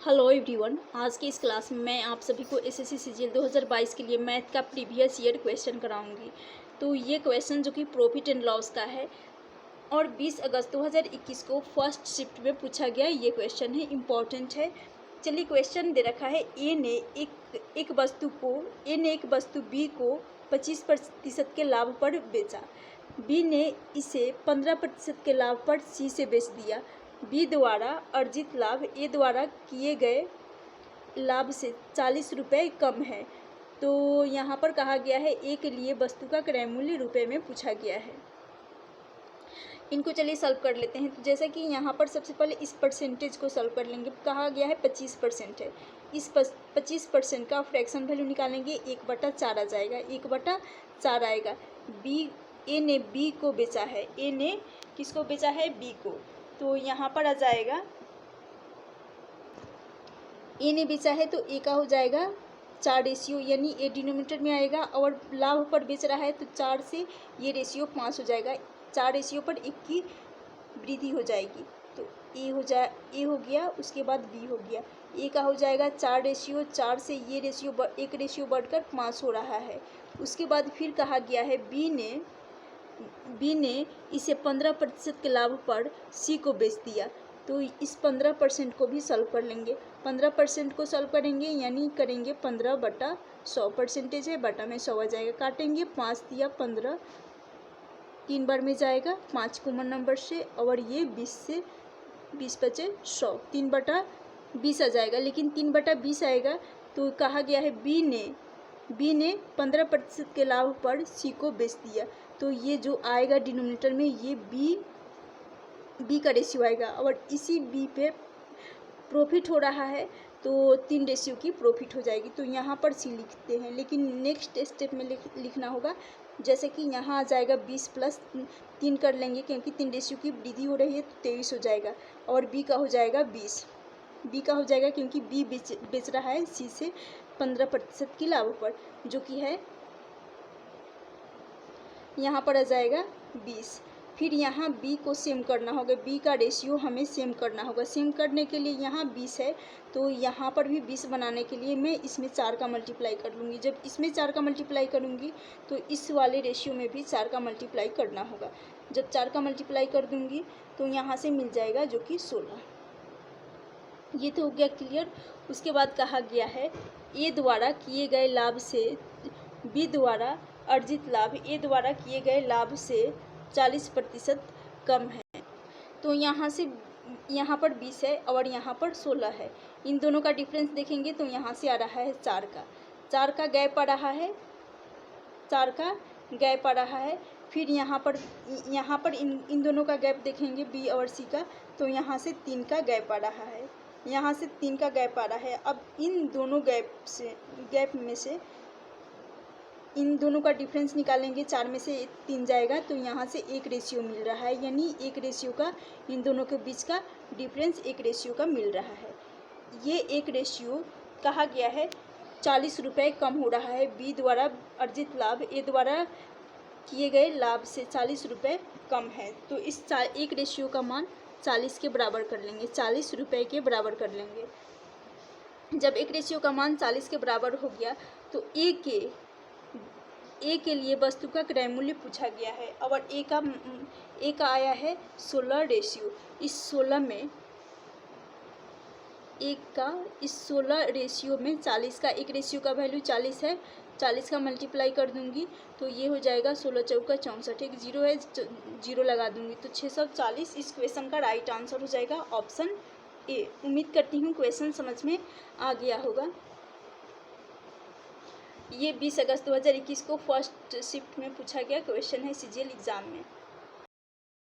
Hello everyone, आज की इस क्लास में मैं आप सभी को एसएससी सीजीएल 2022 के लिए मैथ का प्रीवियस ईयर क्वेश्चन कराऊंगी। तो ये क्वेश्चन जो कि प्रॉफिट एंड लॉस का है और 20 अगस्त 2021 को फर्स्ट शिफ्ट में पूछा गया ये क्वेश्चन है, इम्पॉर्टेंट है। चलिए, क्वेश्चन दे रखा है ए ने एक वस्तु बी को 25% के लाभ पर बेचा। बी ने इसे 15% के लाभ पर सी से बेच दिया। बी द्वारा अर्जित लाभ ए द्वारा किए गए लाभ से 40 रुपये कम है। तो यहाँ पर कहा गया है ए के लिए वस्तु का क्रय मूल्य रुपये में पूछा गया है। इनको चलिए सॉल्व कर लेते हैं। तो जैसा कि यहाँ पर सबसे पहले इस परसेंटेज को सॉल्व कर लेंगे। कहा गया है 25% है। इस 25% का फ्रैक्शन वैल्यू निकालेंगे, 1/4 आ जाएगा, 1/4 आएगा। ए ने बी को बेचा है। ए ने किसको बेचा है? बी को। तो यहाँ पर आ जाएगा, ए ने बेचा है तो ए का हो जाएगा 4 रेशियो, यानी ए डिनोमिनेटर में आएगा और लाभ पर बेच रहा है तो 4 से ये रेशियो 5 हो जाएगा। 4 रेशियो पर 1 की वृद्धि हो जाएगी। तो ए हो गया, उसके बाद बी हो गया। ए का हो जाएगा 4 रेशियो, 4 से ये रेशियो 1 रेशियो बढ़कर 5 हो रहा है। उसके बाद फिर कहा गया है बी ने इसे 15% के लाभ पर सी को बेच दिया। तो इस 15% को भी सॉल्व कर लेंगे। 15% को सॉल्व करेंगे यानी करेंगे 15/100, परसेंटेज है, बटा में 100 आ जाएगा। काटेंगे, 5 दिया 15, 3 बार में जाएगा, 5 कॉमन नंबर से, और ये 20 से 20 बचे 100, 3/20 आ जाएगा। लेकिन 3/20 आएगा तो कहा गया है बी ने 15% के लाभ पर सी को बेच दिया। तो ये जो आएगा डिनोमिनेटर में, ये बी का रेशियो आएगा और इसी बी पे प्रॉफिट हो रहा है तो 3 रेशियो की प्रॉफिट हो जाएगी। तो यहाँ पर सी लिखते हैं, लेकिन नेक्स्ट स्टेप में लिखना होगा। जैसे कि यहाँ आ जाएगा 20 + 3 कर लेंगे, क्योंकि 3 रेशियो की वृद्धि हो रही है तो 23 हो जाएगा। और बी का हो जाएगा 20। बी का हो जाएगा क्योंकि बी बेच रहा है सी से 15% की लाभ पर, जो कि है यहाँ पर आ जाएगा 20। फिर यहाँ बी को सेम करना होगा, बी का रेशियो हमें सेम करना होगा। सेम करने के लिए यहाँ 20 है तो यहाँ पर भी 20 बनाने के लिए मैं इसमें 4 का मल्टीप्लाई कर लूँगी। जब इसमें 4 का मल्टीप्लाई करूँगी तो इस वाले रेशियो में भी 4 का मल्टीप्लाई करना होगा। जब 4 का मल्टीप्लाई कर दूँगी तो यहाँ से मिल जाएगा जो कि 16। ये तो हो गया क्लियर। उसके बाद कहा गया है ए द्वारा किए गए लाभ से बी द्वारा अर्जित लाभ ए द्वारा किए गए लाभ से 40% कम है। तो यहाँ पर 20 है और यहाँ पर 16 है। इन दोनों का डिफरेंस देखेंगे तो यहाँ से आ रहा है 4 का गैप आ रहा है, 4 का गैप आ रहा है। फिर यहाँ पर इन दोनों का गैप देखेंगे, बी और सी का, तो यहाँ से 3 का गैप आ रहा है, यहाँ से 3 का गैप आ रहा है। अब इन दोनों गैप में से इन दोनों का डिफरेंस निकालेंगे, 4 में से 3 जाएगा तो यहाँ से 1 रेशियो मिल रहा है, यानी 1 रेशियो का इन दोनों के बीच का डिफरेंस 1 रेशियो का मिल रहा है। ये 1 रेशियो कहा गया है 40 रुपये कम हो रहा है। बी द्वारा अर्जित लाभ ए द्वारा किए गए लाभ से 40 रुपये कम है। तो इस 1 रेशियो का मान 40 के बराबर कर लेंगे, 40 रुपये के बराबर कर लेंगे। जब 1 रेशियो का मान 40 के बराबर हो गया तो ए के लिए वस्तु का क्रय मूल्य पूछा गया है और ए का आया है 16 रेशियो। इस 16 रेशियो में 40 का 1 रेशियो का वैल्यू 40 है, 40 का मल्टीप्लाई कर दूंगी तो ये हो जाएगा 16 चौका 64, एक 0 है, 0 लगा दूंगी तो 640 इस क्वेश्चन का राइट आंसर हो जाएगा ऑप्शन ए। उम्मीद करती हूँ क्वेश्चन समझ में आ गया होगा। ये 20 अगस्त 2021 को फर्स्ट शिफ्ट में पूछा गया क्वेश्चन है सीजीएल एग्ज़ाम में।